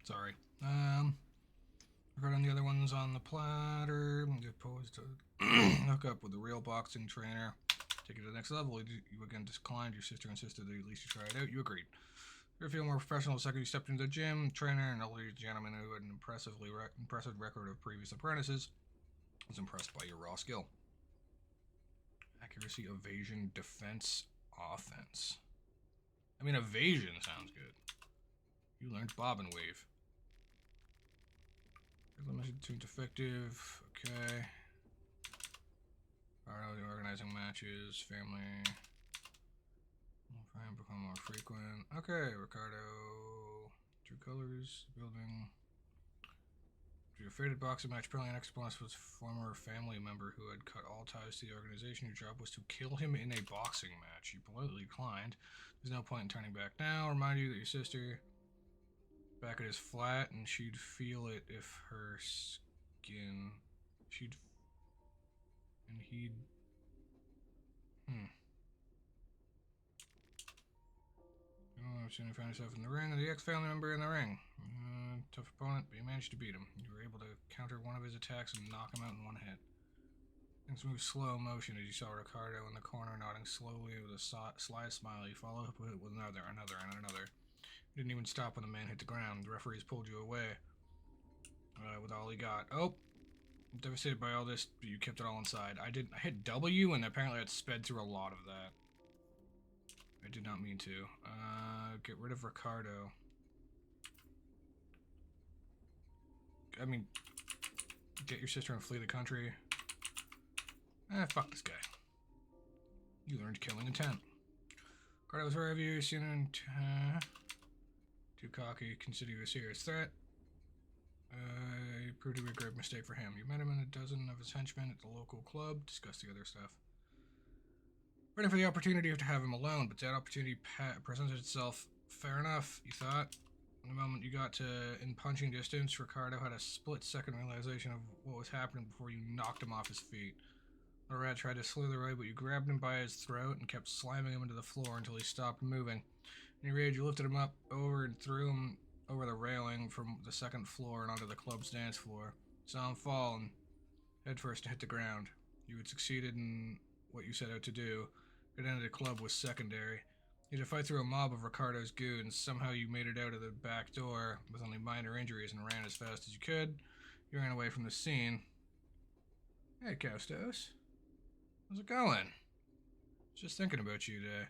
Sorry. Regarding the other ones on the platter, you're opposed to hook up with a real boxing trainer. Take it to the next level. You again declined. Your sister insisted that at least you try it out. You agreed. You feel more professional the second you stepped into the gym. Trainer, an elderly gentleman who had an impressive record of previous apprentices, was impressed by your raw skill. Accuracy, evasion, defense, offense. I mean, evasion sounds good. You learned bob and weave. Too effective. Okay. Organizing matches, family. Become more frequent. Okay, Ricardo. True colors, building. Your fated boxing match, apparently an ex-boss was former family member who had cut all ties to the organization. Your job was to kill him in a boxing match. You politely declined. There's no point in turning back now. Remind you that your sister back at his flat, and she'd feel it if her skin. She'd. And he'd. Soon you found yourself in the ring, and the ex-family member in the ring. Tough opponent, but you managed to beat him. You were able to counter one of his attacks and knock him out in one hit. Things moved slow motion as you saw Ricardo in the corner nodding slowly with a sly smile. You followed up with another, and another. You didn't even stop when the man hit the ground. The referees pulled you away with all he got. Oh, I'm devastated by all this, but you kept it all inside. I hit W, and apparently it sped through a lot of that. I did not mean to. Get rid of Ricardo. I mean, get your sister and flee the country. Fuck this guy. You learned killing intent. Ricardo was wherever you seen him. Too cocky. Consider you a serious threat. You proved to be a grave mistake for him. You met him and a dozen of his henchmen at the local club. Discuss the other stuff. Waiting for the opportunity to have him alone, but that opportunity presented itself. Fair enough, you thought. The moment you got to in punching distance, Ricardo had a split-second realization of what was happening before you knocked him off his feet. The rat tried to slither away, but you grabbed him by his throat and kept slamming him into the floor until he stopped moving. In your rage, you lifted him up over and threw him over the railing from the second floor and onto the club's dance floor. You saw him fall and headfirst hit the ground. You had succeeded in what you set out to do. Getting into the club was secondary. You had to fight through a mob of Ricardo's goons. Somehow you made it out of the back door with only minor injuries and ran as fast as you could. You ran away from the scene. Hey, Costos. How's it going? Just thinking about you today.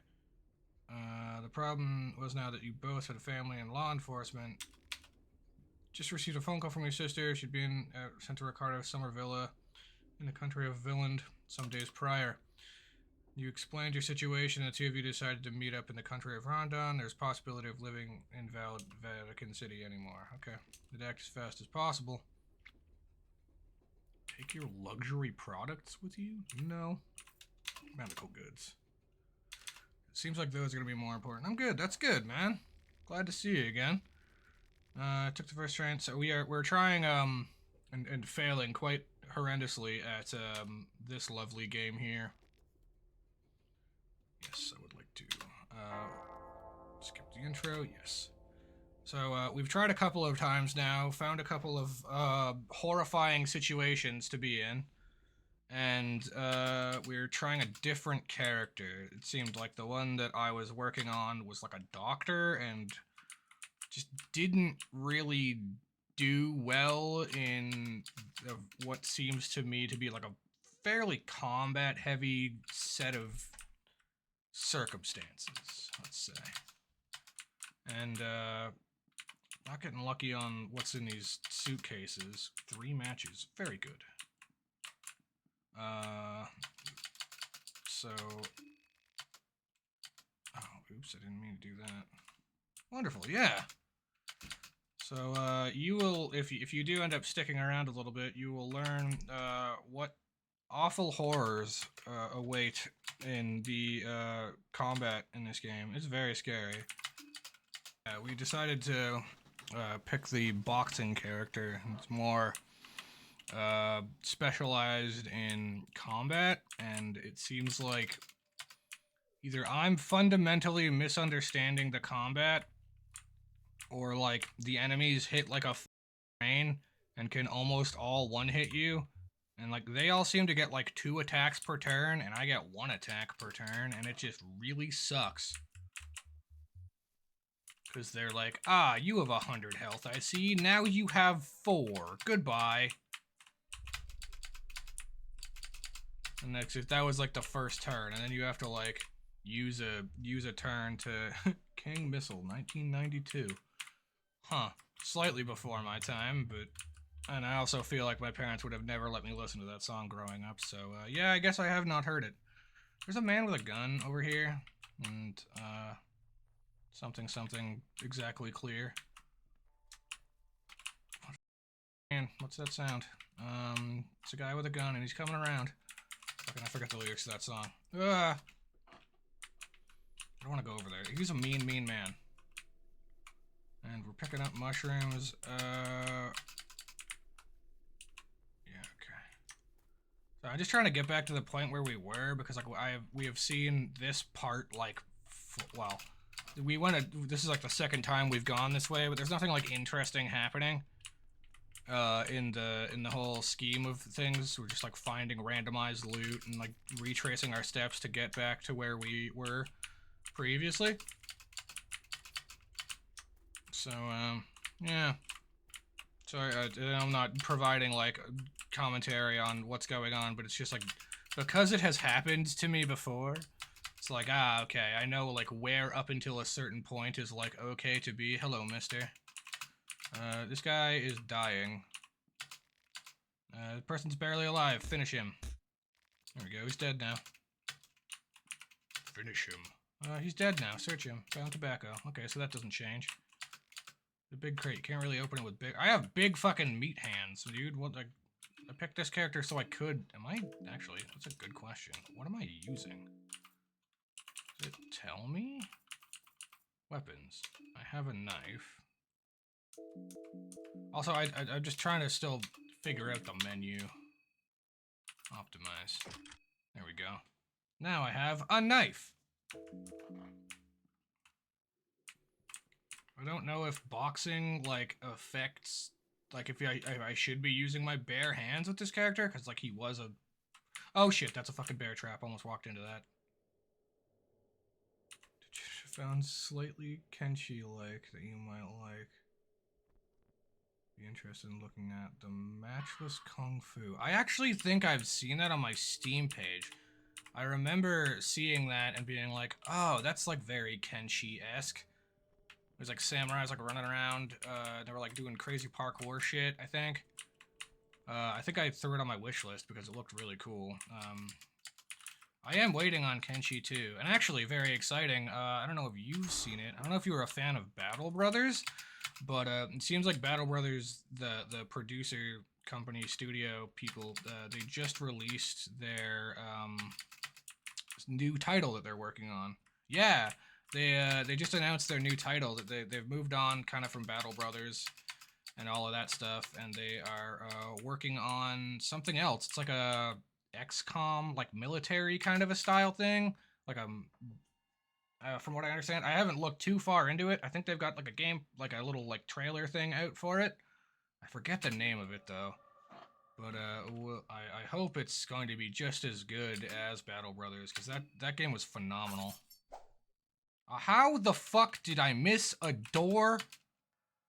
The problem was now that you both had a family in law enforcement. Just received a phone call from your sister. She'd been sent to Ricardo's summer villa in the country of Villand some days prior. You explained your situation, and the two of you decided to meet up in the country of Rondon. There's possibility of living in Vatican City anymore. Okay. You'd act as fast as possible. Take your luxury products with you? No. Medical goods. It seems like those are going to be more important. I'm good. That's good, man. Glad to see you again. Took the first train. So we're trying and failing quite horrendously at this lovely game here. Yes, I would like to skip the intro. Yes. So we've tried a couple of times now, found a couple of horrifying situations to be in, and we're trying a different character. It seemed like the one that I was working on was like a doctor and just didn't really do well in what seems to me to be like a fairly combat-heavy set of circumstances, let's say. And not getting lucky on what's in these suitcases. 3 matches. Very good. So... Oh, oops, I didn't mean to do that. Wonderful, yeah. So you will, if you do end up sticking around a little bit, you will learn what awful horrors await in the combat in this game. It's very scary. We decided to pick the boxing character. It's more specialized in combat, and it seems like either I'm fundamentally misunderstanding the combat, or like the enemies hit like a rain and can almost all one-hit you. And like they all seem to get like 2 attacks per turn, and I get 1 attack per turn, and it just really sucks. Because they're like, ah, you have 100 health, I see. Now you have 4. Goodbye. And that's if that was like the first turn, and then you have to like use a turn to King Missile 1992. Huh. Slightly before my time, but and I also feel like my parents would have never let me listen to that song growing up. So yeah, I guess I have not heard it. There's a man with a gun over here, and something exactly clear. Man, what's that sound? It's a guy with a gun, and he's coming around. Fucking, I forgot the lyrics to that song. I don't want to go over there. He's a mean man. And we're picking up mushrooms. Yeah, okay. So I'm just trying to get back to the point where we were, because like we have seen this part like, well, this is like the second time we've gone this way, but there's nothing like interesting happening. In the whole scheme of things. We're just like finding randomized loot and like retracing our steps to get back to where we were previously. So yeah, sorry, I'm not providing like commentary on what's going on, but it's just like, because it has happened to me before, it's like, ah, okay, I know like where up until a certain point is like okay to be. Hello, mister. This guy is dying. The person's barely alive. Finish him. There we go. He's dead now. Finish him. He's dead now. Search him. Found tobacco. Okay, so that doesn't change. The big crate. You can't really open it with big... I have big fucking meat hands, dude. What? I picked this character so I could... Am I... Actually, that's a good question. What am I using? Does it tell me? Weapons. I have a knife. Also, I'm just trying to still figure out the menu. Optimize. There we go. Now I have a knife. I don't know if boxing, like, affects... Like, if I should be using my bare hands with this character, because, like, he was a... Oh, shit, that's a fucking bear trap. Almost walked into that. Found slightly Kenshi-like that you might like. Be interested in looking at the Matchless Kung Fu. I actually think I've seen that on my Steam page. I remember seeing that and being like, oh, that's like very Kenshi-esque. There's like samurais like running around. They were like doing crazy parkour shit, I think. I think I threw it on my wish list because it looked really cool. I am waiting on Kenshi too. And actually, very exciting. I don't know if you've seen it. I don't know if you were a fan of Battle Brothers. But it seems like Battle Brothers, the producer company, studio people, they just released their new title that they're working on. Yeah, they just announced their new title. That they've moved on kind of from Battle Brothers and all of that stuff, and they are working on something else. It's like a XCOM, like military kind of a style thing, like a... from what I understand, I haven't looked too far into it. I think they've got like a game, like a little like trailer thing out for it. I forget the name of it though, but I hope it's going to be just as good as Battle Brothers, because that game was phenomenal. How the fuck did I miss a door,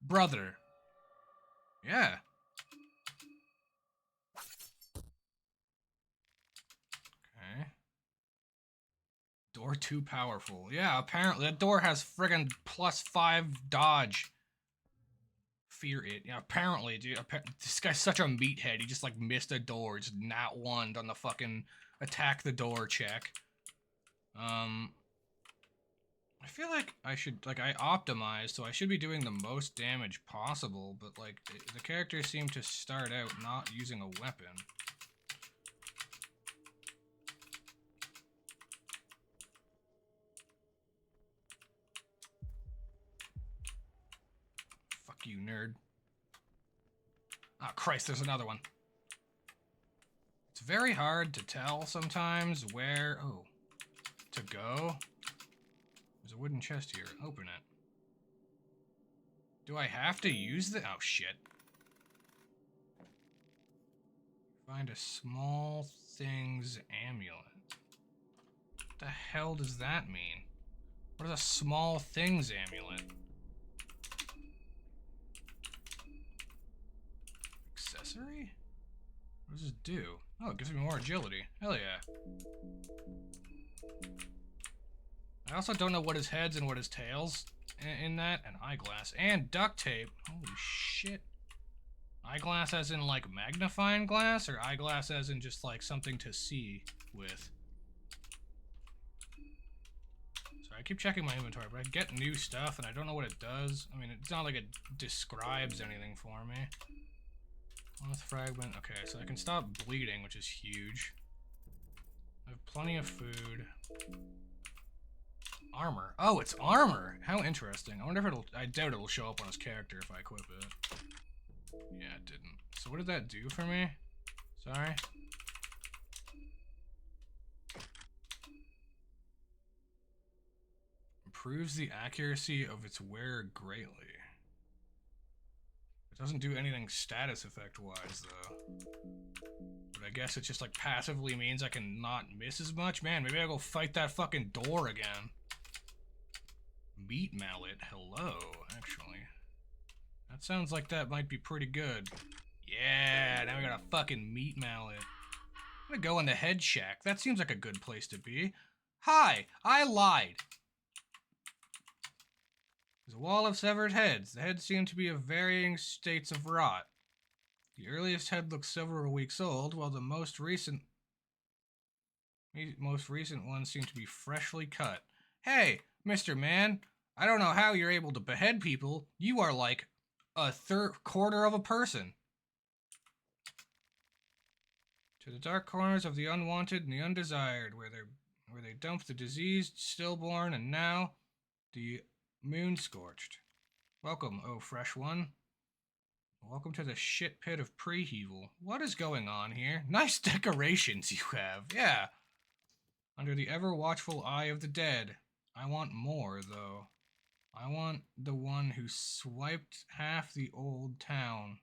brother? Yeah. Okay. Door too powerful. Yeah, apparently that door has friggin' +5 dodge. Fear it. Yeah, apparently, dude. This guy's such a meathead. He just like missed a door. Just not one on the fucking attack the door check. I feel like I should, like, I optimized, so I should be doing the most damage possible, but like the characters seem to start out not using a weapon. You nerd. Oh, Christ, there's another one. It's very hard to tell sometimes where... Oh. To go. There's a wooden chest here. Open it. Do I have to use the... Oh, shit. Find a small things amulet. What the hell does that mean? What is a small things amulet? Accessory? What does this do? Oh, it gives me more agility. Hell yeah. I also don't know what his head's and what his tail's in that. An eyeglass. And duct tape. Holy shit. Eyeglass as in, like, magnifying glass? Or eyeglass as in just, like, something to see with? So I keep checking my inventory, but I get new stuff, and I don't know what it does. I mean, it's not like it describes anything for me. Moth fragment. Okay, so I can stop bleeding, which is huge. I have plenty of food. Armor. Oh, it's armor! How interesting. I wonder if it'll... I doubt it'll show up on his character if I equip it. Yeah, it didn't. So what did that do for me? Sorry. Improves the accuracy of its wearer greatly. It doesn't do anything status effect-wise, though. But I guess it just, like, passively means I can not miss as much. Man, maybe I'll go fight that fucking door again. Meat mallet. Hello, actually. That sounds like that might be pretty good. Yeah, now we got a fucking meat mallet. I'm gonna go in the head shack. That seems like a good place to be. Hi, I lied. There's a wall of severed heads. The heads seem to be of varying states of rot. The earliest head looks several weeks old, while the most recent ones seem to be freshly cut. Hey, Mr. Man, I don't know how you're able to behead people. You are like a quarter of a person. To the dark corners of the unwanted and the undesired, where they dump the diseased, stillborn, and now the moon-scorched. Welcome, oh fresh one. Welcome to the shit pit of Preheval. What is going on here? Nice decorations you have, yeah. Under the ever-watchful eye of the dead. I want more, though. I want the one who swiped half the old town.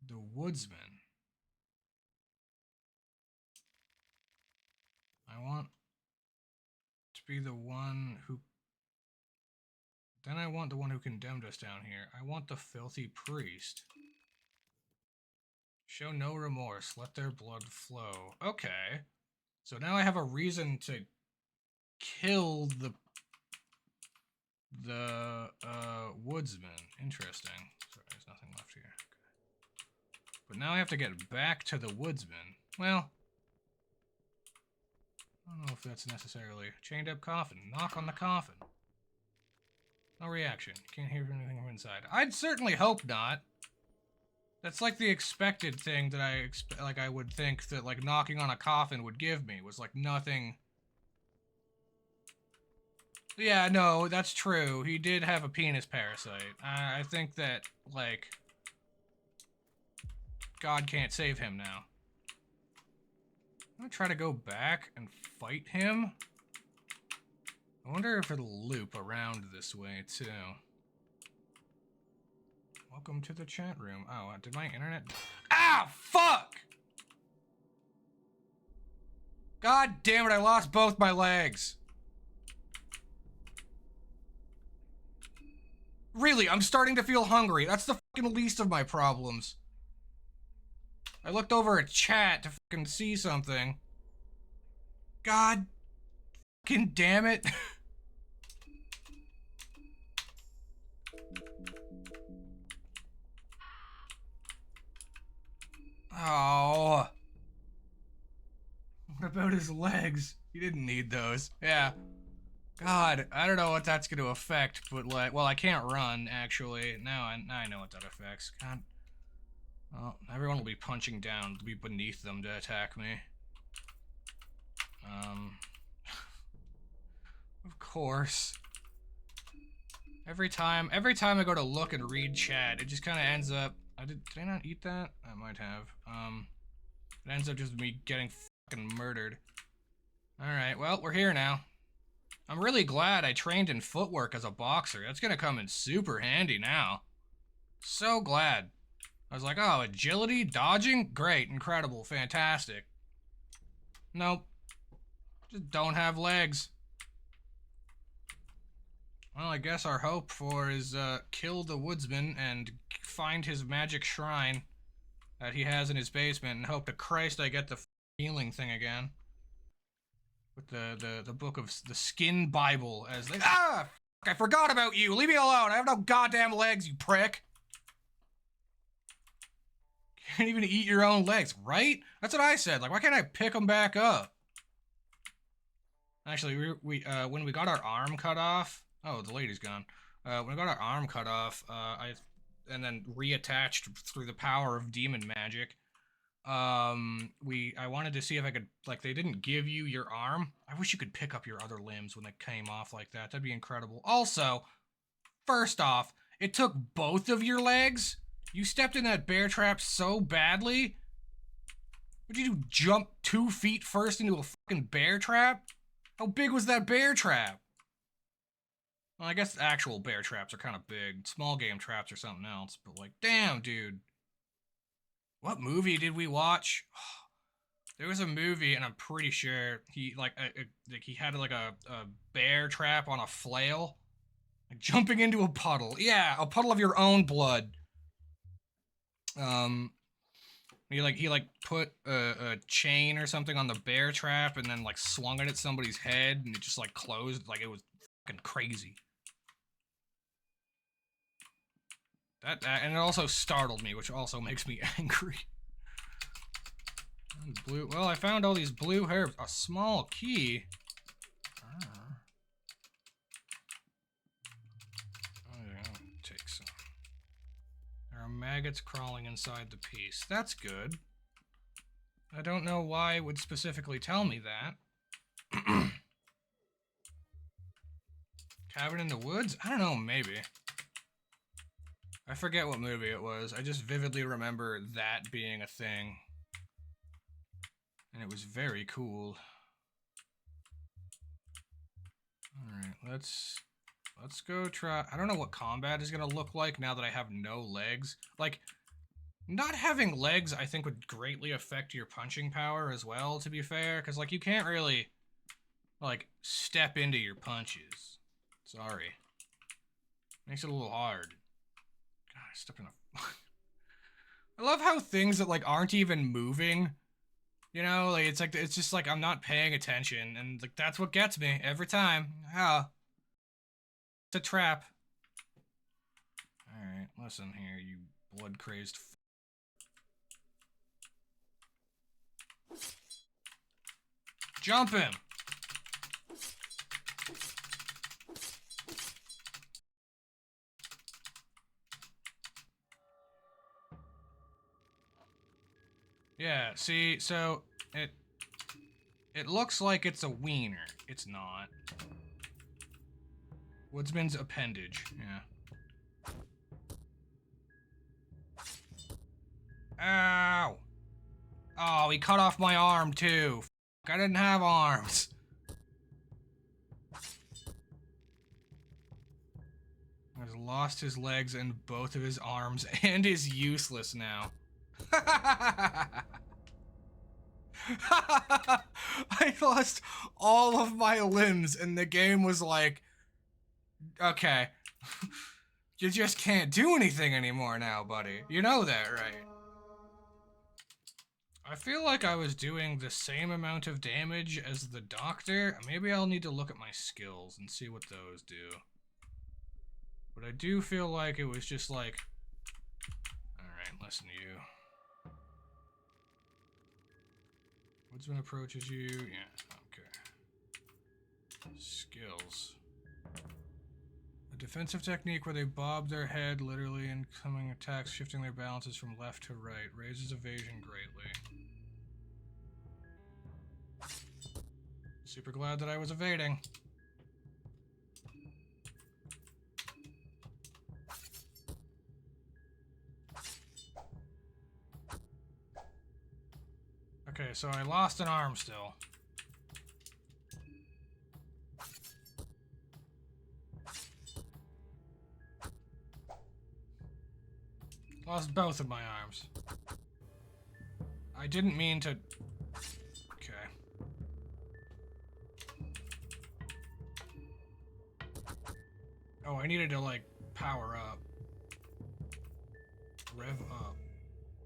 The woodsman. I want to be the one who... Then I want the one who condemned us down here. I want the filthy priest. Show no remorse. Let their blood flow. Okay. So now I have a reason to kill the woodsman. Interesting. Sorry, there's nothing left here. Okay. But now I have to get back to the woodsman. Well, I don't know if that's necessarily chained up coffin. Knock on the coffin. No reaction. Can't hear anything from inside. I'd certainly hope not. That's like the expected thing that I would think that like knocking on a coffin would give me, was like nothing. Yeah, no, that's true. He did have a penis parasite. I think that like God can't save him now. I'm gonna try to go back and fight him. I wonder if it'll loop around this way too. Welcome to the chat room. Oh, did my internet... Ah, fuck! God damn it, I lost both my legs. Really, I'm starting to feel hungry. That's the fucking least of my problems. I looked over at chat to fucking see something. God fucking damn it. Oh. What about his legs? He didn't need those. Yeah. God, I don't know what that's going to affect, but like, well, I can't run, actually. Now I know what that affects. God. Well, everyone will be punching down. It'll be beneath them to attack me. Of course. Every time I go to look and read chat, it just kind of ends up... Did I not eat that? I might have. It ends up just me getting fucking murdered. Alright, well, we're here now. I'm really glad I trained in footwork as a boxer. That's gonna come in super handy now. So glad. I was like, oh, agility, dodging? Great, incredible, fantastic. Nope. Just don't have legs. Well, I guess our hope for is kill the woodsman and find his magic shrine that he has in his basement and hope to Christ I get the healing thing again. With the book of the skin Bible as like, I forgot about you. Leave me alone. I have no goddamn legs, you prick. Can't even eat your own legs, right? That's what I said. Like, why can't I pick them back up? Actually, we when we got our arm cut off. Oh, the lady's gone. When we got our arm cut off, and then reattached through the power of demon magic. I wanted to see if I could, like, they didn't give you your arm. I wish you could pick up your other limbs when they came off like that. That'd be incredible. Also, first off, it took both of your legs. You stepped in that bear trap so badly. What'd you do, jump 2 feet first into a fucking bear trap? How big was that bear trap? Well, I guess actual bear traps are kind of big. Small game traps are something else, but like, damn, dude. What movie did we watch? There was a movie, and I'm pretty sure he like he had like a bear trap on a flail, like jumping into a puddle. Yeah, a puddle of your own blood. He put a chain or something on the bear trap, and then like swung it at somebody's head, and it just like closed. Like, it was fucking crazy. And it also startled me, which also makes me angry. Blue. Well, I found all these blue herbs. A small key. I'll take some. There are maggots crawling inside the piece. That's good. I don't know why it would specifically tell me that. Cabin in the woods? I don't know, maybe. I forget what movie it was. I just vividly remember that being a thing. And it was very cool. Alright, let's go try... I don't know what combat is gonna look like now that I have no legs. Like, not having legs, I think, would greatly affect your punching power as well, to be fair. Because, like, you can't really, like, step into your punches. Sorry. Makes it a little hard. God, I stepped in a... I love how things that, like, aren't even moving... You know, like, it's just like I'm not paying attention, and like that's what gets me every time. Ah, it's a trap. All right, listen here, you blood-crazed. Jump him. Yeah, see, so it looks like it's a wiener. It's not. Woodsman's appendage, yeah. Ow! Oh, he cut off my arm too. F I didn't have arms. He's lost his legs and both of his arms and is useless now. I lost all of my limbs and the game was like, okay, you just can't do anything anymore now, buddy. You know that, right? I feel like I was doing the same amount of damage as the doctor. Maybe I'll need to look at my skills and see what those do. But I do feel like it was just like, alright, listen to you. Woodsman approaches you. Yeah, okay. Skills. A defensive technique where they bob their head, literally incoming attacks, shifting their balances from left to right. Raises evasion greatly. Super glad that I was evading. Okay, so I lost an arm still. Lost both of my arms. I didn't mean to... Okay. Oh, I needed to, like, power up. Rev up.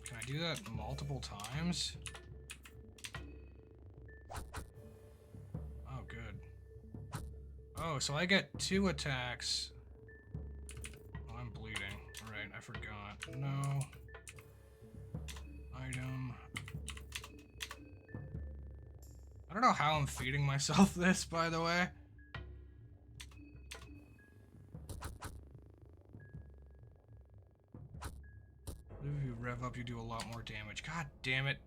Can I do that multiple times? Oh, good. Oh, so I get 2 attacks. Oh, I'm bleeding. Alright, I forgot. No. Item. I don't know how I'm feeding myself this, by the way. If you rev up, you do a lot more damage. God damn it.